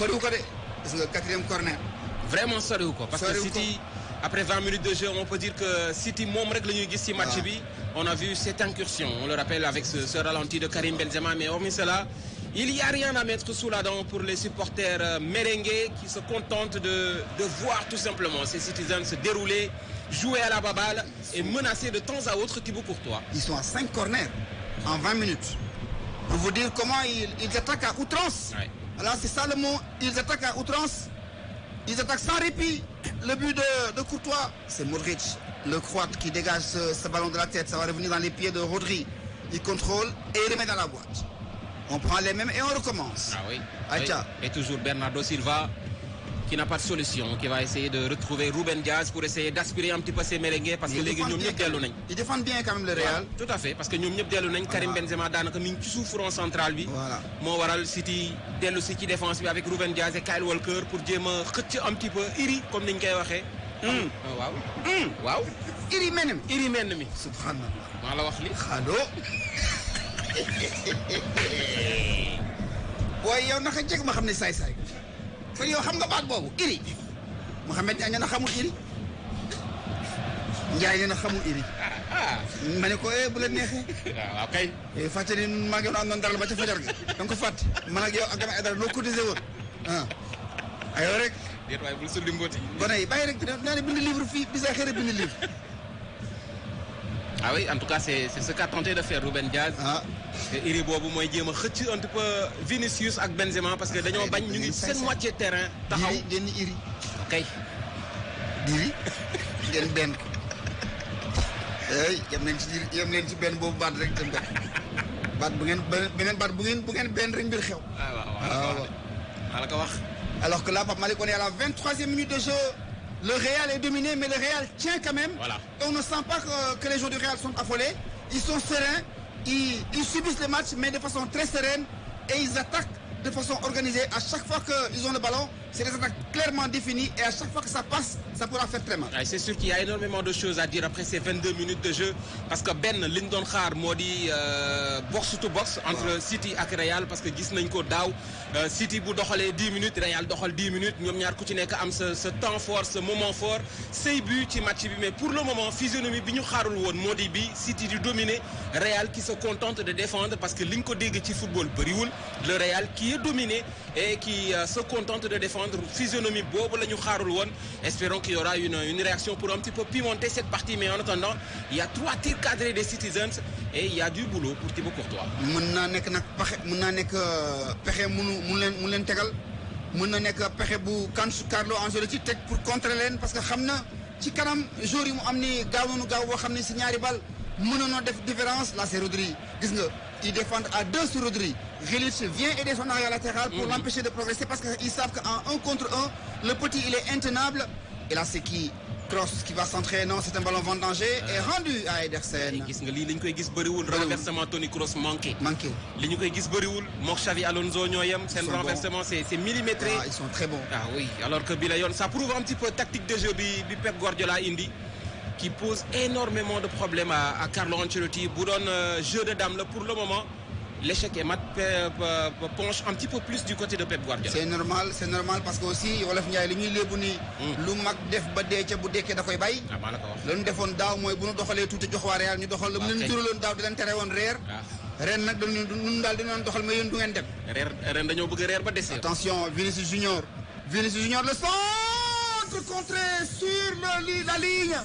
soriwu ko de gis nga 4e corner. Vraiment soriwu ko parce que City après 20 minutes de jeu on peut dire que City moom rek la ñuy gis ci match bi. On a vu cette incursion, on le rappelle avec ce ralenti de Karim Benzema, mais hormis cela, il n'y a rien à mettre sous la dent pour les supporters merengues qui se contentent de voir tout simplement ces Citizens se dérouler, jouer à la baballe et menacer de temps à autre Thibaut Courtois. Ils sont à 5 corners en 20 minutes. Pour vous dire comment ils attaquent à outrance. Ouais. Alors c'est ça le mot, ils attaquent à outrance. Ils attaquent sans répit. Le but de Courtois, c'est Modric. Le Croate qui dégage ce ballon de la tête, ça va revenir dans les pieds de Rodri. Il contrôle et il remet dans la boîte. On prend les mêmes et on recommence. Ah oui. Aïcha. Et toujours Bernardo Silva qui n'a pas de solution, qui va essayer de retrouver Ruben Diaz pour essayer d'aspirer un petit peu ces merengues parce que les gars ñoom ñëpp dellu nañ. Ils défendent bien quand même le Real. Tout à fait parce que ñoom ñëpp dellu nañ. Karim Benzema daanaka mi ngi ci suuf front central bi. Voilà. moo waral City dellu si ci défense bi avec Ruben Diaz et Kyle Walker pour jéem a xëcc un petit peu iri comme niñ koy waxee. waaw. waaw. iri menem. iri menn mi. Subhanallah. maa la wax li. Xado. waaye yow naka jeg ma xam ne saay-saay. kon yow xam nga baat boobu iri. Mouhamed Niang na xamul iri. Ndiaye na xamul iri. ma ne ko bu la neexee. waaw kay. fàtte ni maa ngi doon àndoon dara ba ca fajar gi. da nga ko fàtte. man ak yow ak gannaaw dara loo cotisé woon. aywa rek. déet waaye bul sulli mbooti. gone yi bàyyi rek naa ne bind livre fii bi saa xëy na bind livre. Ah oui, en tout cas c'est ce qu'a tenté de faire Ruben Diaz. te iri boobu mooy jéem a xëcc un petit peu Vinicius ak Benzema parce que dañoo bañ ñu ngi seen moitié terrain. taxaw ngeen ni iri. kay. diri ngeen benn. yem leen ci benn boobu baat rek dem baat bu ngeen beneen baat bu ngeen benn rek mbir xew. waaw la ko wax. Alors que là, Pape Malick, on est à la 23e minute de jeu. Le Real est dominé, mais le Real tient quand même. Voilà. Et on ne sent pas que les joueurs du Real sont affolés. Ils sont sereins. Ils subissent le match, mais de façon très sereine. Et ils attaquent de façon organisée. À chaque fois qu'ils ont le ballon, c'est des attaques clairement définies. Et à chaque fois que ça passe, ça pourra faire très mal. Ouais, c'est sûr qu'il y a énormément de choses à dire après ces 22 minutes de jeu. Parce que Ben, li ñu doon xaar moo di box to box entre City ak Real. Parce que gis nañ ko daaw City bu doxalee 10 minutes Real doxal 10 minutes ñoom ñaar ku ci nekk am ce temps fort ce moment fort say but ci match bi. Mais pour le moment physionomie bi ñu xaarul woon moo di bi City di dominer Real qui se contente de défendre parce que li ñu ko dégg ci football bëriwul. Le Real qui est dominé et qui se contente de défendre physionomie boobu la ñu xaarul woon. Espérons qu'il y aura une réaction pour un petit peu pimenter cette partie, mais en attendant il y a 3 tirs cadrés des Citizens et il y a du boulot pour Thibaut Courtois. mën naa nekk nag pexe mun leen tegal mën na nekk pexe bu Carlo Ancelotti teg pour contrer leen parce que xam na ci kanam joueurs yi mu am ni gaaw nañu gaaw boo xam ne si ñaari bal mënoon def différence. Là c'est Rodri gis nga ils défendent à 2 sur Rodri. Grealish vient aider son arrière latéral pour l'empêcher de progresser parce qu'ils savent qu'en 1 contre 1 le petit il est intenable. Et là c'est qui Kroos qui va centrer, non c'est un ballon vendangé et rendu à Ederson. gis nga lii li ñu koy gis bëriwul renversement Toni Kroos manqué li ñu koy gis bëriwul mook Xavi Alonso ñoo yem seen renversement c'est millimétré. Ils sont très bons. Ah oui alors que bi la yoon ça prouve un petit peu tactique de jeu bi Pep Guardiola indi qui pose énormément de problèmes à Carlo Ancelotti bu doon jeu de dames la pour le moment. L'échec est penche un petit peu plus du côté de Pep Guardiola. C'est normal parce que aussi Wolof Ndiaye li ñuy léebu ni lu mag def ba dee ca bu dekkee da koy bay. maa la ko wax. la ñu defoon daaw mooy bu ñu doxalee tuuti jox waa Real ñu doxal la mu leen turaloon daaw di leen tere woon reer. ren nag dañu ñun daal dinañ doxal mais yéen du ngeen dem. ren dañoo bëgg reer ba dese. Attention Vinicius Junior le centre contré sur la ligne.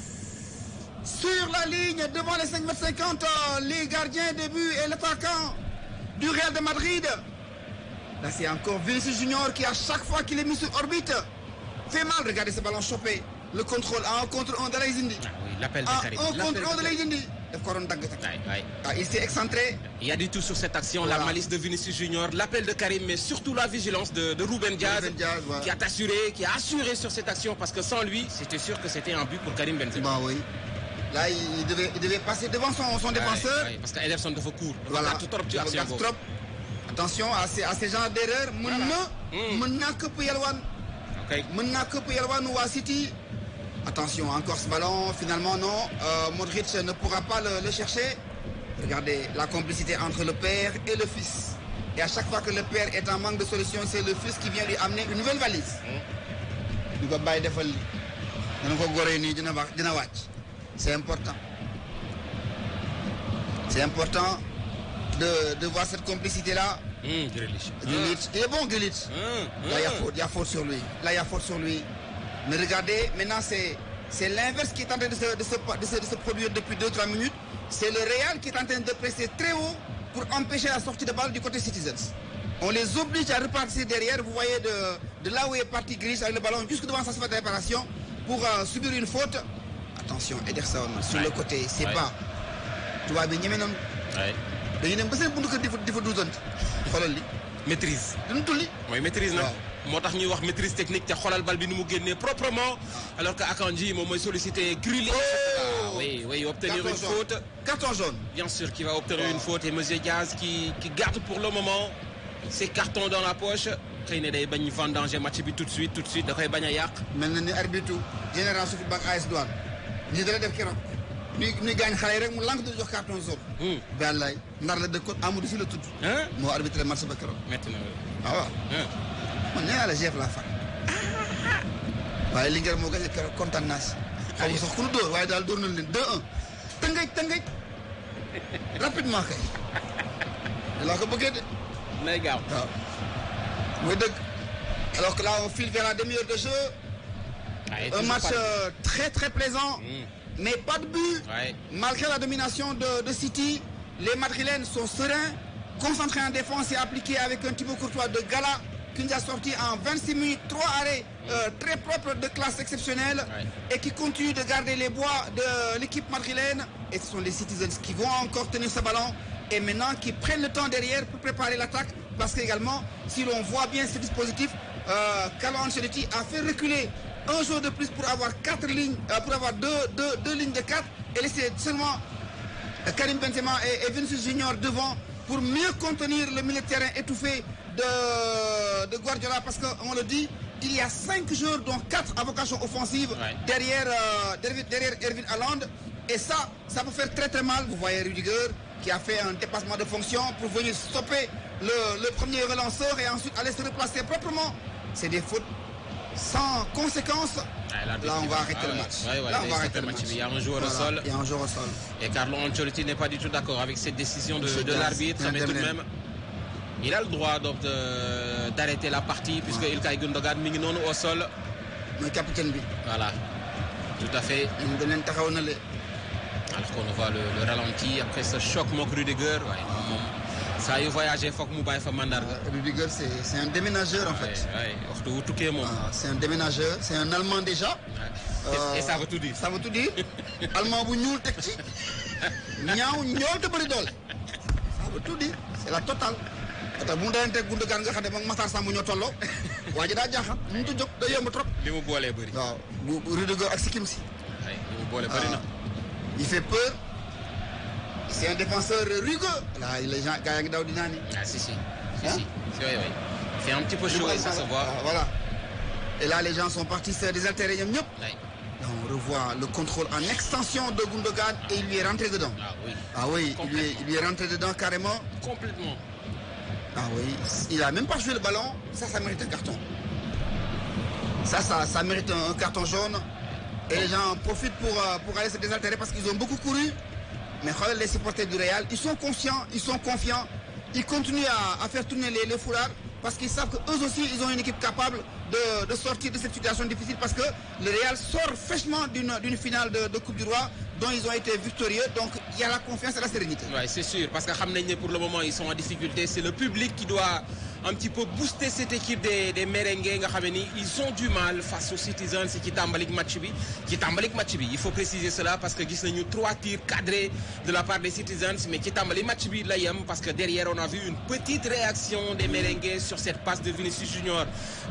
Sur la ligne devant les 5,50 m, les gardiens de but et l'attaquant du Real de Madrid. Là c'est encore Vinicius Junior qui à chaque fois qu'il est mis sur orbite fait mal. Regardez ce ballon chopé. Le contrôle à 1 contre 1 de lay indi. L'appel de Karim. 1 contre 1 de lay indi. daf ko doon dagg. Il s'est excentré. Il y a du tout sur cette action. Voilà. La malice de Vinicius Junior, l'appel de Karim, mais surtout la vigilance de Ruben Diaz, qui a assuré sur cette action parce que sans lui, c'était sûr que c'était un but pour Karim Benzema. Bah oui. Là, il devait passer devant son défenseur. Ouais, parce qu'Ederson dafa court. Voilà. Trop. Attention à ces genres d'erreurs. Mën na këpp yalwaan. Mën na këpp yalwaan waa City. Attention, encore ce ballon. Finalement, non. Modric ne pourra pas le chercher. Regardez la complicité entre le père et le fils. Et à chaque fois que le père est en manque de solution, c'est le fils qui vient lui amener une nouvelle valise. Du ko bàyyi defal li dana ko goree nii dina wàcc. C'est important. C'est important de voir cette complicité-là. Grealish. Grealish. Il est bon, Grealish. Là, il y a faute sur lui. Là, il y a faute sur lui. Mais regardez, maintenant, c'est l'inverse qui est en train de se produire depuis 2-3 minutes. C'est le Real qui est en train de presser très haut pour empêcher la sortie de balle du côté Citizens. On les oblige à repartir derrière. Vous voyez de là où est parti Grealish avec le ballon jusque devant sa surface de réparation pour subir une faute. Attention, Ederson sur le côté, c'est pas. Tu vois, mais ñeme nañu. dañuy dem ba seen buntu kër di fa duusante. xoolal li. Maîtrise. duñu tulli. mooy maîtrise nag. moo tax ñuy wax maîtrise technique te xoolal bal bi ni mu génnee proprement. Alors que Akanji moom mooy solliciter Grealish. Oui, obtenir une faute. Carton jaune. Bien sûr qu'il va obtenir une faute et Monsieur Diaz qui garde pour le moment ses cartons dans la poche. xëy na day bañ vendanger match bi tout de suite da koy bañ a yàq. mel na ni arbitre Génération Foot Bank AS Douane lii dara def keroog ñuy gaañ xale yi rek mu lank di jox carton jaune. Wallaay ndar la dëkkoon Amadou si la tudd. moo arbitré match ba keroog. métti na waaw. man nee naa la chef la far. waaye Linguère moo gagné keroog kontaan naa si. xaw ma sax ku nu dóor waaye daal dóor nañ leen 2-1. tëngëj rapidement kay. laa ko bëggee de. nay gaaw waaw. mooy dëgg. alors que là on file vers la demi-heure de jeu. Un match très très plaisant, mais pas de but. Malgré la domination de City, les Madrilènes sont sereins, concentrés en défense et appliqués avec un Thibaut Courtois de gala qui nous a sorti en 26 minutes 3 arrêts très propres de classe exceptionnelle et qui continue de garder les bois de l'équipe madrilène. Et ce sont les Citizens qui vont encore tenir ce ballon et maintenant qui prennent le temps derrière pour préparer l'attaque parce qu'également, si l'on voit bien ce dispositif, Carlo Ancelotti a fait reculer un jour de plus pour avoir 4 lignes, pour avoir deux lignes de 4 et laisser seulement Karim Benzema et Vinicius Junior devant pour mieux contenir le milieu de terrain étouffé de Guardiola parce qu'on le dit, il y a 5 joueurs dont 4 à vocation offensive derrière Erling Haaland et ça peut faire très très mal. Vous voyez Rudiger qui a fait un dépassement de fonction pour venir stopper le premier relanceur et ensuite aller se replacer proprement. C'est des fautes sans conséquence. Là, on va arrêter le match. Là, on va arrêter le match. Il y a un joueur au sol. Il y a un joueur au sol. Et Carlo Ancelotti n'est pas du tout d'accord avec cette décision de l'arbitre. Mais tout de même, il a le droit d'arrêter la partie puisque Ilkay Gundogan mi ngi noonu au sol. Le capitaine bi. Voilà. Tout à fait. Alors qu'on voit le ralenti après ce choc mook Rudiger. Ça y voyager faut que mu bàyyi fa mandarga. Rudiger c'est un déménageur en fait. waxtu wu tukkee moom. C'est un déménageur, c'est un Allemand déjà. Et ça veut tout dire. Ça veut tout dire. Allemand bu ñuul teg ci. ñool te bëri doole. Ça veut tout dire. C'est la totale. parce que bu mu daanteeg Gundogan nga xam ne moom Matar Samb ñoo tolloo. waa ji daa jaaxal mu ngi jóg day yomb trop. li mu boolee bëri. waaw bu Rudiger ak Sikkim si. li mu boolee bëri na. Il fait peur. C'est un défenseur rugueux. Là, les gens, gars, ils si. Oui. Il fait un petit peu chaud et ça se voit. Voilà. Et là, les gens sont partis se désaltérer. On revoit le contrôle en extension de Gundogan et il lui est rentré dedans. Ah oui, il lui est rentré dedans carrément. Complètement. Ah oui, il a même pas joué le ballon. Ça mérite un carton. Ça mérite un carton jaune. Et les gens en profitent pour aller se désaltérer parce qu'ils ont beaucoup couru. Mais les supporters du Real, ils sont conscients, ils sont confiants. Ils continuent à faire tourner les foulards parce qu'ils savent qu'eux aussi, ils ont une équipe capable de sortir de cette situation difficile parce que le Real sort fraîchement d'une finale de Coupe du Roi dont ils ont été victorieux. Donc, il y a la confiance et la sérénité. Oui, c'est sûr. Parce que pour le moment, ils sont en difficulté. C'est le public qui doit un petit peu booster cette équipe des merengues. Ils ont du mal face aux Citizens qui tambalik match. Il faut préciser cela parce que nous avons 3 tirs cadrés de la part des Citizens, mais qui tambalik match parce que derrière on a vu une petite réaction des merengues sur cette passe de Vinicius Junior.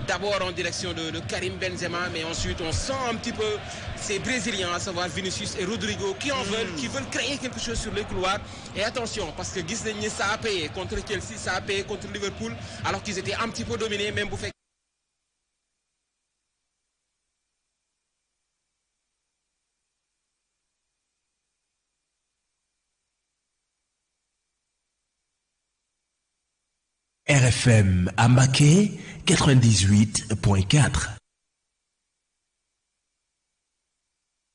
D'abord en direction de Karim Benzema, mais ensuite on sent un petit peu ces Brésiliens, à savoir Vinicius et Rodrigo, qui veulent créer quelque chose sur les couloirs. Et attention, parce que ça a payé contre Chelsea, ça a payé contre Liverpool, alors qu'ils étaient un petit peu dominés, même vous faites RFM à Mbacké 98.4.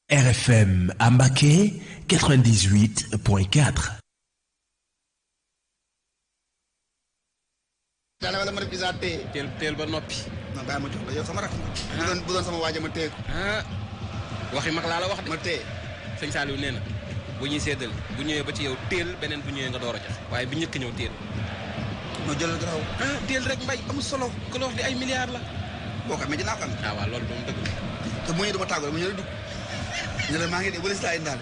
RFM à Mbacké 98.4. daanaka wala ma def isa téye. teel ba noppi. non bàyyi ma jox la yow sama rakk nga. bu doon sama waaja ma téye ko. waxi mag laa la wax de. ma téye. sëñ Saliou nee na bu ñuy séddale bu ñëwee ba ci yow teel beneen bu ñëwee nga door a jox waaye bi njëkk ñëw teel. ma jëlal garaaw. teel rek mbay amul solo ku la wax di ay milliards la. boo ko amee dinaa ko am. waaw loolu moom dëgg la. te mu ñëwee dama tàggoo dama ñëw dugg. ñu ne maa ngi dégg wala si laa indaale.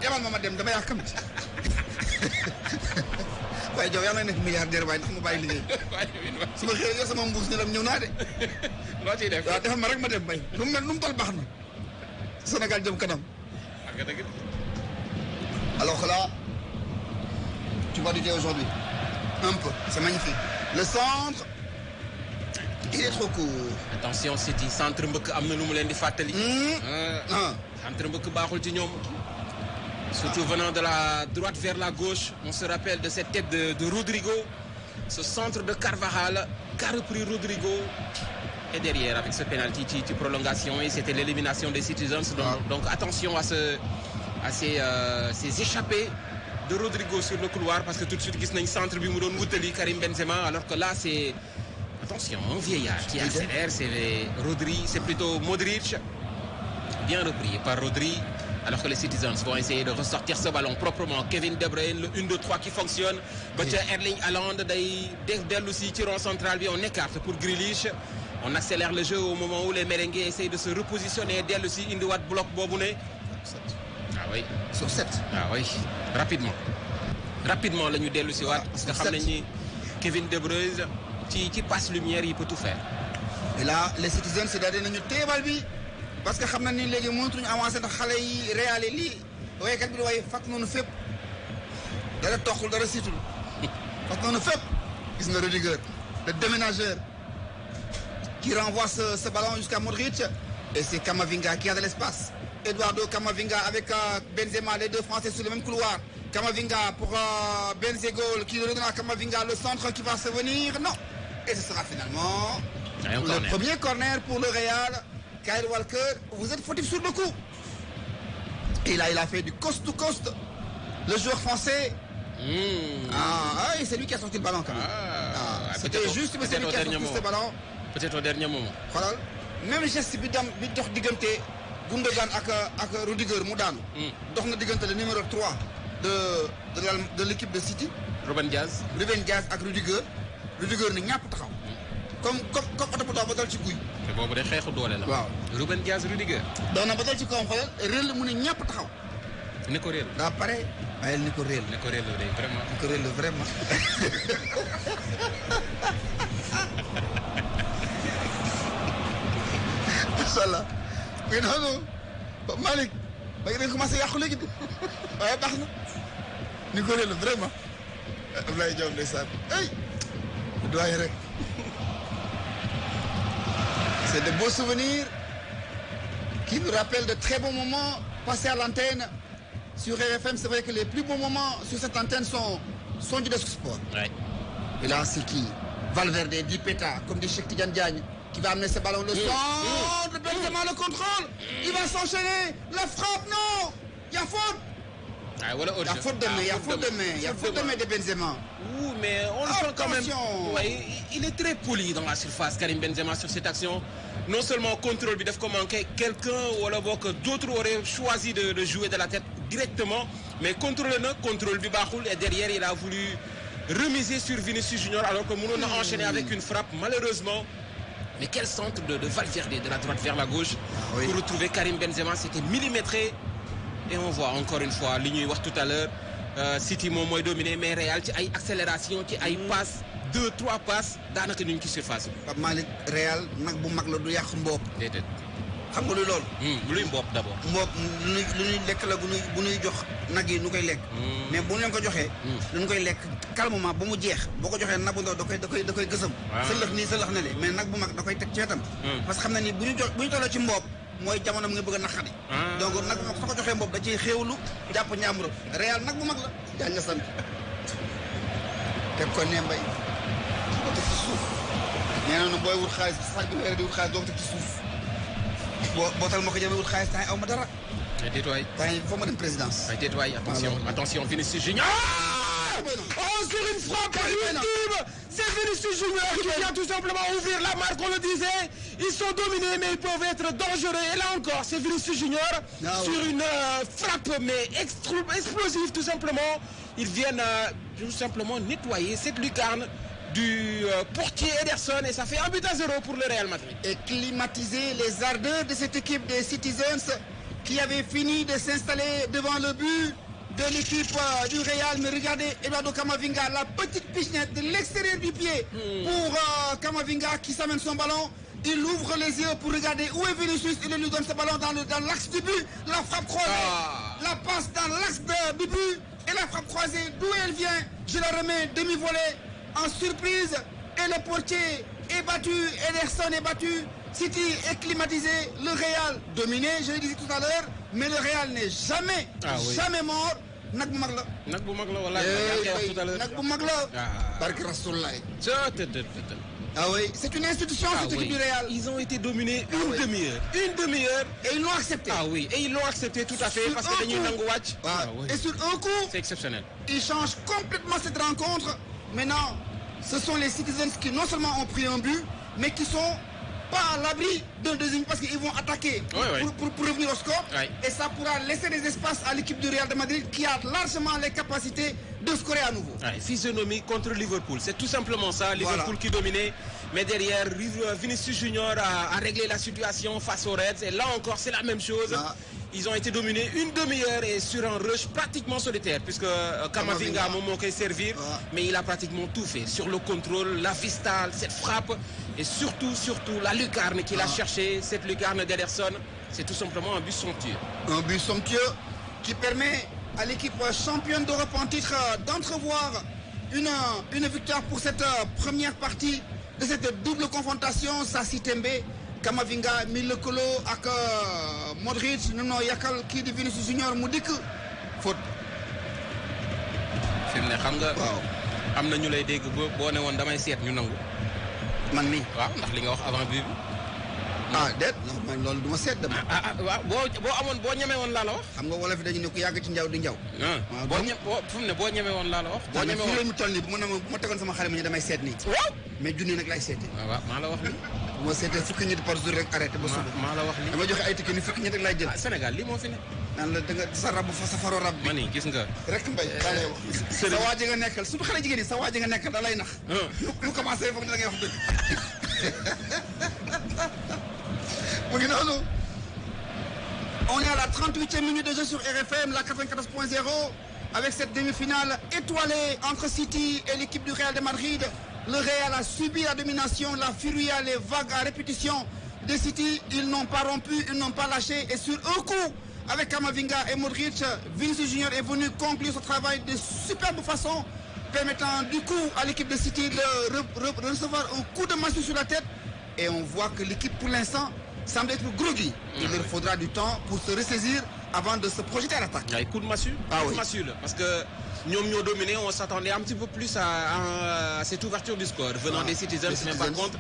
yabal ma dem dama yàq kamit. waaye Diop yàlla na nekk milliardaire waaye ndax mu bàyyi liggéey. su ma xëyee yor sama mbuus ne la ñëw naa de. loo ciy def waaw defal ma rek ma dem bay nu mu mel nu mu toll baax na. Sénégal jëm kanam. ak nga dëgg. alors là tu vas douter aujourd'hui un peu c'est magnifique le centre il est trop court. attention City centre mbëkk am na lu mu leen di fàttali. centre mbëkk baaxul ci ñoom. surtout venant de la droite vers la gauche on se rappelle de cette tête de Rodrigo ce centre de Carvajal qu'a repris Rodrigo et derrière avec ce penalty ci prolongation et c'était l'élimination des Citizens donc attention à ces échappées de Rodrigo sur le couloir parce que tout de suite gis nañ centre bi mu doon wutali Karim Benzema alors que là c'est attention un vieillard qui accélère c'est Rodri c'est plutôt Modric bien repris par Rodri. Alors que les Citizens vont essayer de ressortir ce ballon proprement. Kevin De Bruyne, le 1-2-3 qui fonctionne. Ba ca Erling Haaland day dellu si ci rond central bi on écarte pour Grealish. On accélère le jeu au moment où les merengues essayent de se repositionner dellu si indiwaat bloc boobu ne. Ah oui. Sur 7. Ah oui. Rapidement la ñu dellu si waat. Parce que xam nañ ni Kevin De Bruyne ci passe lumière il peut tout faire. Et là les Citizens c'est-à-dire nañu téebal bi. parce que xam na ni léegi mënatuñu avancer ndax xale yi réalé lii waykat bi di waaye fàtt noonu fépp dara toxul dara siitul fàtt noonu fépp gis nga Rudiger le déménageur qui renvoie ce ballon jusqu'à Modric et c'est Camavinga qui a de l'espace. Eduardo Camavinga avec Benzema les deux Français sur le même couloir. Camavinga pour Benzegol qui redonne à Camavinga le centre qui va se venir non et ce sera finalement le premier corner pour le Real. Kyle Walker, vous êtes fautif sur le coup. Et là, il a fait du coast to coast. Le joueur français. Et c'est lui qui a sorti le ballon quand même. C'était juste, mais c'est lui qui a sorti ce ballon. Peut-être au dernier moment. Voilà. Même geste bi dox diggante Gundogan ak Rudiger mu daanu. dox na diggante le numéro 3 de l'équipe de City. Ruben Diaz ak Rudiger. Rudiger ni ñàpp taxaw. comme oto bu daw ba dal ci guy. te boobu de xeexu doole la. waaw Ruben Diaz Rudiger. doon na ba dal ci kawam xoolal réel mu ne ñàpp taxaw. ni ko réel. daa pare bàyyil ni ko réel. ni ko réel de vraiment. ni ko réel vraiment. incha allah. mais noonu Malick ba ngi dañ commencé yàqu léegi de waaye baax na ni ko réel vraiment. Abdoulaye Diop ndeysaan ay doyen rek. C'est de beaux souvenirs qui nous rappellent de très bons moments passés à l'antenne sur RFM. C'est vrai que les plus beaux moments sur cette antenne sont du Desk Sport. Ouais. Et là, c'est qui? Valverde, Di Peta, comme dit Cheikh Tidiane Diagne, qui va amener ce ballon. Le centre, Benzema le contrôle. Il va s'enchaîner. La frappe, non. Il y a faute. Ah, voilà, il y a faute de main de Benzema. Ouh, mais on le sent quand même. Ouais, il est très poli dans la surface, Karim Benzema, sur cette action. Non seulement contrôle bi daf ko manqué, quelqu'un wala boog d'autres auraient choisi de jouer de la tête directement, mais contrôle bi baaxul et derrière il a voulu remiser sur Vinicius Junior alors que mënoon na enchaîner avec une frappe malheureusement. Mais quel centre de Valverde de la droite vers la gauche pour retrouver Karim Benzema, c'était millimétré. Et on voit encore une fois li ñuy wax tout à l'heure City moom mooy dominé mais Real ci ay accélération ci ay passes 2-3 passes daanaka ñu ngi ci surface bi. Pape Malick Real nag bu mag la du yàq mboob. déedéet. xam nga luy loolu. luy mboob d'abord. mboob lu ñuy lekk la bu ñuy jox nag yi nu koy lekk. mais bu ñu leen ko joxee. lu ñu koy lekk calmement ba mu jeex boo ko joxee nag bu ndaw da koy gësam. sëlëx nii sëlëx na le mais nag bu mag da koy teg ci wetam. parce que xam na ni bu ñu tolloo ci mboob. mooy jamono mu ngi bëgg a naqari. donc nag bu mag soo ko joxee mboob da ciy xéewlu jàpp ñaamuro Real nag bu mag la. jaa nga sant teg ko ne mbay ko teg ci suuf nee na booy wut xaalis sax bi nga di wut xaalis doo ko teg ci suuf boo tal ma ko jëmee wut xaalis temps yi aw ma dara. Détoy. temps yi foo ma dem présidence. Détoy, attention, attention, Vinicius Junior. Oh, sur une frappe ultime, c'est Vinicius Junior qui vient tout simplement ouvrir la marque, on le disait. Ils sont dominés, mais ils peuvent être dangereux. Et là encore, c'est Vinicius Junior sur une frappe, mais explosive tout simplement. Ils viennent tout simplement nettoyer cette lucarne du portier Ederson et ça fait 1-0 pour le Real Madrid. Et climatiser les ardeurs de cette équipe des Citizens qui avait fini de s'installer devant le but de l'équipe du Real. Mais regardez Eduardo Camavinga, la petite pichenette de l'extérieur du pied pour Camavinga qui s'amène son ballon. Il ouvre les yeux pour regarder où est Vinicius. Il lui donne ce ballon dans l'axe du but. La frappe croisée, la passe dans l'axe du but et la frappe croisée. D'où elle vient? Je la remets demi-volée en surprise. Et le portier est battu. Ederson est battu. City est climatisé, le Real dominé, je le disais tout à l'heure, mais le Real n'est jamais mort. Nak bu mag la. Nak bu mag la wala tout à l'heure. Nak bu mag la. Barke Rasulullah. Ah oui, c'est une institution cette équipe du Real. Ils ont été dominés une demi-heure. Et ils l'ont accepté. Ah oui, et ils l'ont accepté tout à fait parce que dañuy nangu wàcc. Et sur un coup, c'est exceptionnel. Ils changent complètement cette rencontre. Maintenant, ce sont les Citizens qui non seulement ont pris un but, mais qui sont pas à l'abri d'un deuxième parce qu'ils vont attaquer pour revenir au score. Et ça pourra laisser des espaces à l'équipe du Real de Madrid qui a largement les capacités de scorer à nouveau. Physionomie contre Liverpool, c'est tout simplement ça. Liverpool qui dominait, mais derrière Vinicius Junior a réglé la situation face aux Reds. Et là encore, c'est la même chose. Ils ont été dominés une demi-heure et sur un rush pratiquement solitaire puisque Camavinga a manqué servir, mais il a pratiquement tout fait. Sur le contrôle, la vista, cette frappe et surtout la lucarne qu'il a cherché, cette lucarne d'Ederson, c'est tout simplement un but somptueux. Un but somptueux qui permet à l'équipe championne d'Europe en titre d'entrevoir une victoire pour cette première partie de cette double confrontation. Sassi Tembe, Camavinga mi lëkkaloo ak Modric ñu noo yàkkal kii di Vinicius Junior mu dikk faute. fi mu ne xam nga. am na ñu lay dégg boo ne woon damay seet ñu nangu. man mi waaw ndax li nga wax avant bi. déet man loolu du ma seet dama. waaw boo ñemee woon laa la wax. xam nga wolof yi dañu ne ku yàgg ci njaw di njaw. fu mu ne boo ñemee woon laa la wax. boo ñemee woon fii la mu toll nii bu ma tegoon sama xale ma ñu damay seet nii. waaw mais junni nag laay seetee. waaw maa la wax nii. bu ma seetee fukki nit par jour rek arrêté ba suba. maa la wax lii dama joxe ay ticket ni fukki nit rek laay jël. Sénégal lii moo fi ne. naan la da nga sa rab fa sa faro rab bi. ma ni gis nga. rek mbay daa lay wax. sa waa ji nga nekkal surtout xale jigéen ñi sa waa ji nga nekkal da lay nax. mu commencé foog ne da ngay wax dëgg. mu ngi noonu. On est à la 38e minute de jeu sur RFM, la 94.0, avec cette demi-finale étoilée entre City et l'équipe du Real de Madrid. Le Real a subi la domination, la furie, les vagues à répétition de City. Ils n'ont pas rompu, ils n'ont pas lâché. Et sur un coup, avec Camavinga et Modric, Vinicius Junior est venu conclure ce travail de superbe façon, permettant du coup à l'équipe de City de recevoir un coup de massue sur la tête. Et on voit que l'équipe, pour l'instant, semble être groggy. Il leur faudra du temps pour se ressaisir avant de se projeter à l'attaque. Il y a un coup de massue. Coup de massue là, parce que nous avons dominé, on s'attendait un petit peu plus à cette ouverture du score venant des Citizens. Mais par contre,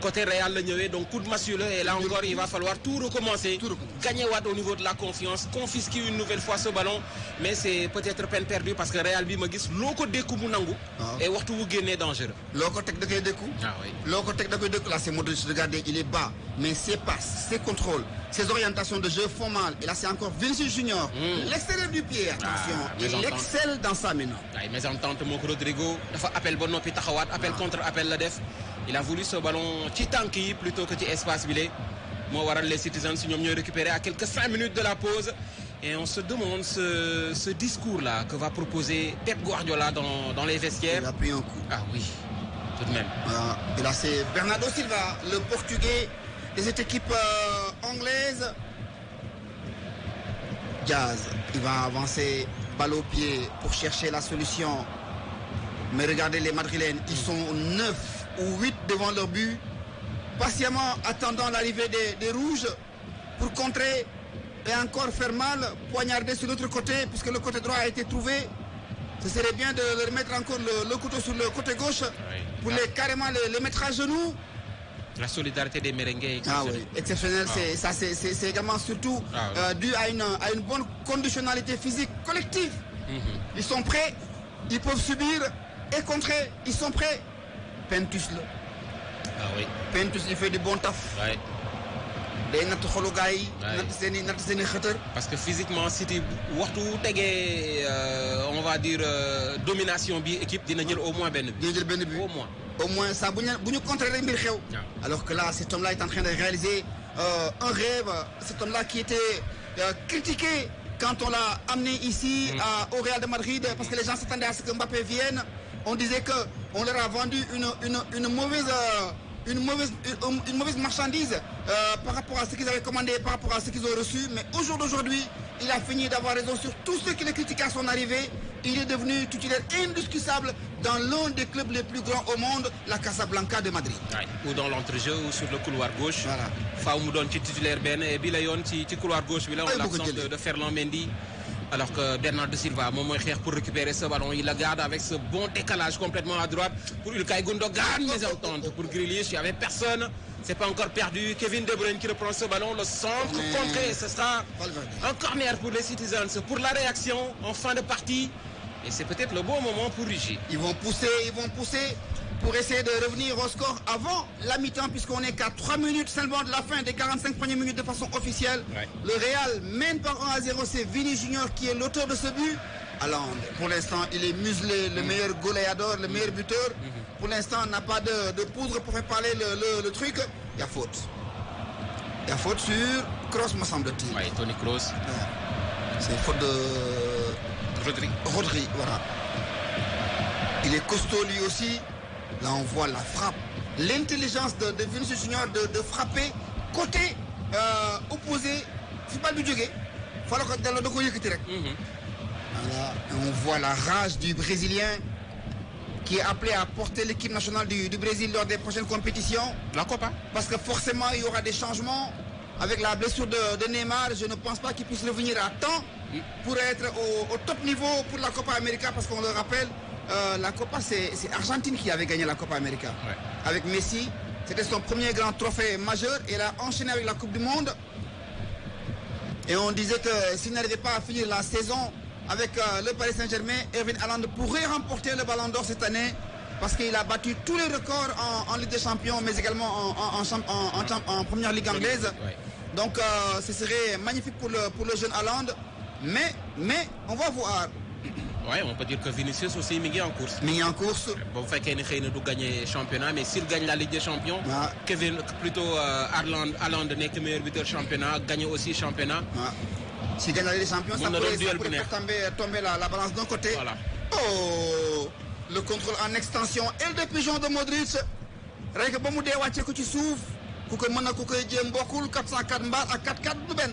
côté Real le ñëwee, donc coup de massue là, et là encore il va falloir tout recommencer. Gagner au niveau de la confiance, confisquer une nouvelle fois ce ballon. Mais c'est peut-être peine perdue parce que Real bi ma gis loko dékku mu nangu. Et waxtu wu génnee dangereux. Loko tek da koy dékku. Loko tek da koy dékku là c'est Modric, regardez, il est bas. Mais ses passes, ses contrôles, ses orientations de jeu font mal. Et là c'est encore Vinicius Junior. L'extérieur du pied, attention. Il excelle dans ça maintenant. Mais entente mon Rodrigo, dafa appel bon nopi taxawat, appel contre appel la def. Il a voulu ce ballon ci tanki plutôt que ci espace bilé. Mo waral les Citizens ñom ñoy récupérer à quelques 5 minutes de la pause. Et on se demande ce discours-là que va proposer Pep Guardiola dans les vestiaires. Il a pris un coup. Ah oui, tout de même. Et là c'est Bernardo Silva, le Portugais de cette équipe anglaise. Diaz, il va avancer balle au pied pour chercher la solution. Mais regardez les Madrilènes, ils sont 9 ou 8 devant leur but, patiemment attendant l'arrivée des Rouges pour contrer et encore faire mal, poignarder sur l'autre côté, puisque le côté droit a été trouvé. ce serait bien de leur mettre encore le couteau sur le côté gauche pour carrément les mettre à genoux. La solidarité des merengues. Ah oui, exceptionnel. C'est également surtout dû à une bonne conditionnalité physique collective. Ils sont prêts, ils peuvent subir et contrer. Ils sont prêts. Pentus là. Ah oui. Pentus, il fait du bon taf. Ouais. Day natt xolu gars yi. natt seen i xëtër. Parce que physiquement City waxtu tegee on va dire domination bi équipe dina jël au moins benn but. dina jël benn but au moins ça bu ñu contrer rek mbir xew. alors que là cet homme-là est en train de réaliser un rêve. Cet homme-là qui était critiqué quand on l'a amené ici au Real de Madrid parce que les gens s'attendaient à ce que Mbappé vienne. On disait que on leur a vendu une mauvaise marchandise par rapport à ce qu'ils avaient commandé, par rapport à ce qu'ils ont reçu. Mais au jour d'aujourd'hui, il a fini d'avoir raison sur tous ceux qui le critiquaient à son arrivée. Il est devenu titulaire indiscutable dans l'un des clubs les plus grands au monde, la Casablanca de Madrid. Ou dans l'entrejeu ou sur le couloir gauche. Voilà. Faaw mu doon ci titulaire benn et bi la yoon ci couloir gauche bi la on l'absence de Ferland Mendy. Alors que Bernardo Silva moom mooy xeex pour récupérer ce ballon il la garde avec ce bon décalage complètement à droite pour Ilkay Gundogan mésentente pour Grealish il y avait personne c'est pas encore perdu Kevin De Bruyne qui reprend ce ballon le centre contré ce sera un corner pour les Citizens pour la réaction en fin de partie et c'est peut-être le bon moment pour Rigi. Ils vont pousser pour essayer de revenir au score avant la mi-temps puisqu'on est qu'à 3 minutes seulement de la fin des 45 premières minutes de façon officielle. Le Real mène par 1-0, c'est Vini Junior qui est l'auteur de ce but. Haaland, pour l'instant, il est muselé, le meilleur goleador, le meilleur buteur. Pour l'instant, on n'a pas de poudre pour faire parler le truc. Il y a faute. Il y a faute sur Kroos, me semble-t-il. Oui, Toni Kroos. C'est faute de Rodri, voilà. Il est costaud lui aussi. Là, on voit la frappe. L'intelligence de Vinicius Junior de frapper côté opposé. C'est pas le but. Voilà, on voit la rage du Brésilien qui est appelé à porter l'équipe nationale du Brésil lors des prochaines compétitions. La Copa. Parce que forcément, il y aura des changements. Avec la blessure de Neymar, je ne pense pas qu'il puisse revenir à temps pour être au top niveau pour la Copa América. Parce qu'on le rappelle, la Copa, c'est Argentine qui avait gagné la Copa América. Avec Messi, c'était son premier grand trophée majeur. Il a enchaîné avec la Coupe du Monde. Et on disait que s'il n'arrivait pas à finir la saison avec le Paris Saint-Germain, Erling Haaland pourrait remporter le Ballon d'Or cette année. Parce qu'il a battu tous les records en Ligue des Champions, mais également en Première Ligue anglaise. Donc ce serait magnifique pour le jeune Haaland. Mais on va voir. Ouais, on peut dire que Vinicius aussi il est en course. Mais il est en course. Bon, fait qu'il ne doit gagner le championnat, mais s'il gagne la Ligue des Champions, Kevin, plutôt Haaland n'est que meilleur buteur championnat, gagne aussi le championnat. S'il gagne la Ligue des Champions, ça pourrait tomber la balance d'un côté. Voilà. Oh, le contrôle en extension. Et le pigeon de Modric. Rien que bon, il y a des qui souffrent. Ku koy mën a ku koy jéem bokkul 404 mbaar ak 4-4 du benn.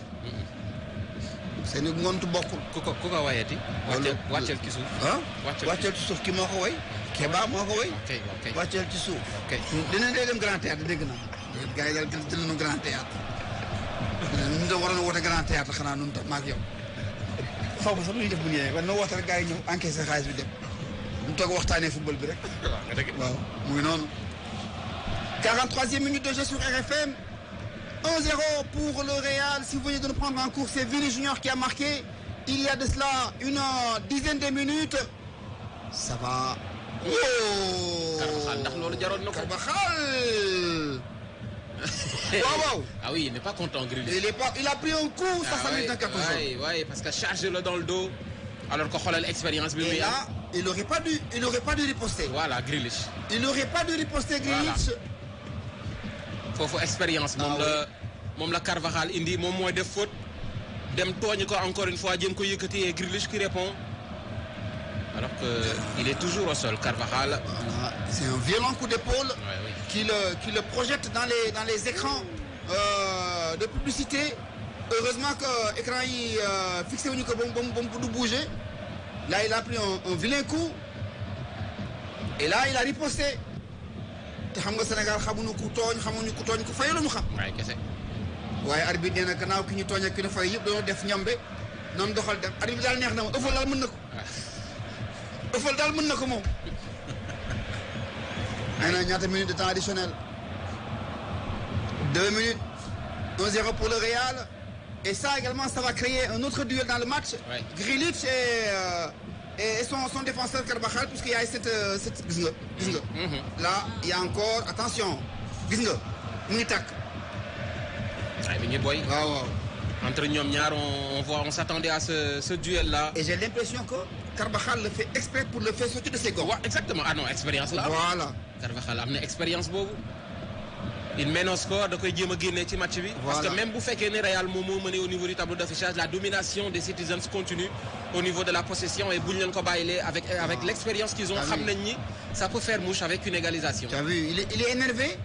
Seen i ngontu bokkul. ku ko wayati. wàcceel ci suuf. wàcceel ci suuf ki moo ko way. Keba moo ko way. ok wàcceel ci suuf. ok dinañ dee dem grand théâtre dégg naa. gars yi daal jël nañu grand théâtre. ñu doon waroon a woote grand théâtre xanaa ñun tam maag yow. xaw ma sax lu ñuy def bu ñëwee waaye noo woote rek gars yi ñëw encaissé xaalis bi dem. ñu toog waxtaanee football bi rek. waaw mu ngi noonu. 43e minute de jeu sur RFM. 1-0 pour le Real. Si vous venez de nous prendre en cours, c'est Vini Junior qui a marqué. Il y a de cela une dizaine de minutes. Ça va. Oh Carvajal. Wow. Ah oui, il n'est pas content, Grealish. Il a pris un coup, ça mérite un carton jaune. Oui, parce que charge-le dans le dos. Alors qu'on a l'expérience. Et là, il n'aurait pas dû riposter. Voilà, Grealish. Il n'aurait pas dû riposter, Grealish. Faut expérience. Moom la Carvajal indi moom mooy def faute dem tooñ ko encore une fois jëm ko yëkkati et Grealish qui répond. Alors que il est toujours au sol, Carvajal. Voilà. C'est un violent coup d'épaule qui le projette dans les écrans de publicité. Heureusement que l'écran est fixé au niveau de bouger. Là, il a pris un vilain coup. Et là, il a riposté. te xam nga Sénégal xamuñu ku tooñ ku fay la ñu xam. waaye arbitre nee na gannaaw ki ñu tooñ ak ki ñu fay yëpp dañoo def ñambe noonu doxal def arbitre daal neex na ma ëffal daal mën na ko. ëffal daal mën na ko moom. nee na ñaata minutes de temps additionnel. 2 minutes. 1-0 pour le Real. Et ça également, ça va créer un autre duel dans le match. Ouais. Grealish et son défenseur Carvajal, puisqu'il y a cette gis nga. Là, il y a encore, attention, gis nga, mu ngi tàkk. ay mi ngi boy. waaw waaw. Entre ñoom ñaar on s'attendait à ce duel là. Et j'ai l'impression que Carvajal le fait exprès pour le faire sortir de ses gonds. waaw exactement ah non expérience la. Voilà. Carvajal am na expérience boobu. il mène au score da koy jéem a génne ci match bi. Voilà. Parce que même bu fekkee ne Real moom moo mené au niveau du tableau d'affichage la domination des Citizens continue au niveau de la possession et bu ñu leen ko bàyyilee avec l'expérience qu'ils ont. xam nañ ni ça peut faire mouche avec une égalisation. Tu as vu, il est énervé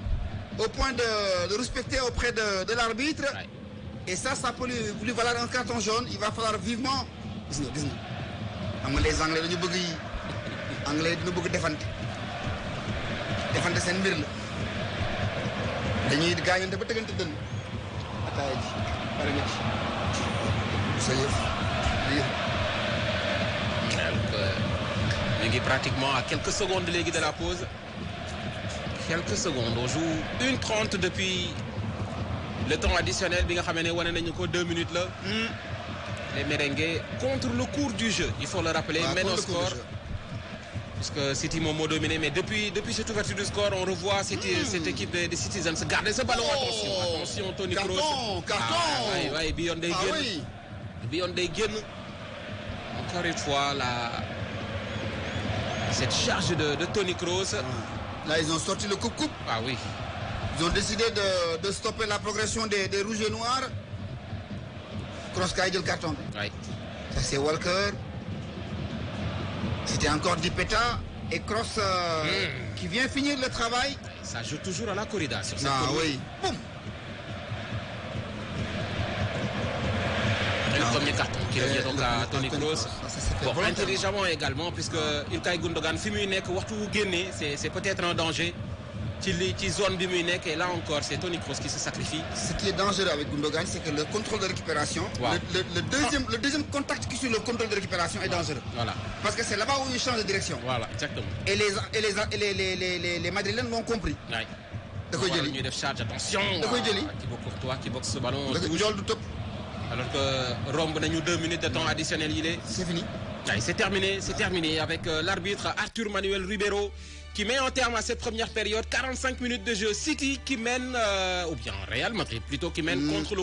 au point de respecter auprès de l'arbitre. Ouais. Et ça peut lui valoir un carton jaune. Il va falloir vivement. Gis nga xam nga les Anglais dañu bëgg yi Anglais dañu bëgg defante seen mbir la dañuy gaañante ba tegante dënn ataaya ji pare nga ci sa yëf ñu ngi pratiquement à quelques secondes léegi de la pause. Quelques secondes on joue 1:30 depuis le temps additionnel bi nga xam ne wane nañu ko 2 minutes la. Les merengues contre le cours du jeu il faut le rappeler. Ouais, mène au score puisque City moom moo dominé mais depuis cette ouverture du score on revoit cette équipe des Citizens garder ce ballon. Attention Toni Kroos. Carton waay bi yoon day génn. bi yoon day génn. Encore une fois cette charge de Toni Kroos. Là ils ont sorti le coupe-coupe. Ah oui. Ils ont décidé de stopper la progression des rouges et noirs. Kroos kay jël carton bi. Oui. Ça c'est Walker. C'était encore Dipeta et Kroos qui vient finir le travail. Ça joue toujours à la corrida sur cette Ah pelouse. oui. Boum. Le premier carton qui revient donc à Toni Kroos. Bon, volontairement. intelligemment également puisque Ilkay Gundogan fi muy nekk waxtu wu génnee c'est peut-être un danger ci zone bi muy nekk et là encore c'est Toni Kroos qui se sacrifie. Ce qui est dangereux avec Gundogan, c'est que le contrôle de récupération, Wow. le deuxième contact qui sur le contrôle de récupération est dangereux. Voilà. Parce que c'est là-bas où il change de direction. Voilà, exactement. Et les Madrilènes l'ont compris. Ouais. Da koy Voilà, jëli. ñuy def charge attention. Da koy jëli. Thibaut Courtois qui boxe ce ballon. Da koy jool du topp. Alors que romb nañu 2 minutes de temps additionnel yi C'est fini. Ouais, c'est terminé avec l'arbitre Arthur Manuel Ribeiro qui met un terme à cette première période. 45 minutes de jeu. City qui mène, ou bien Real Madrid plutôt, qui mène contre le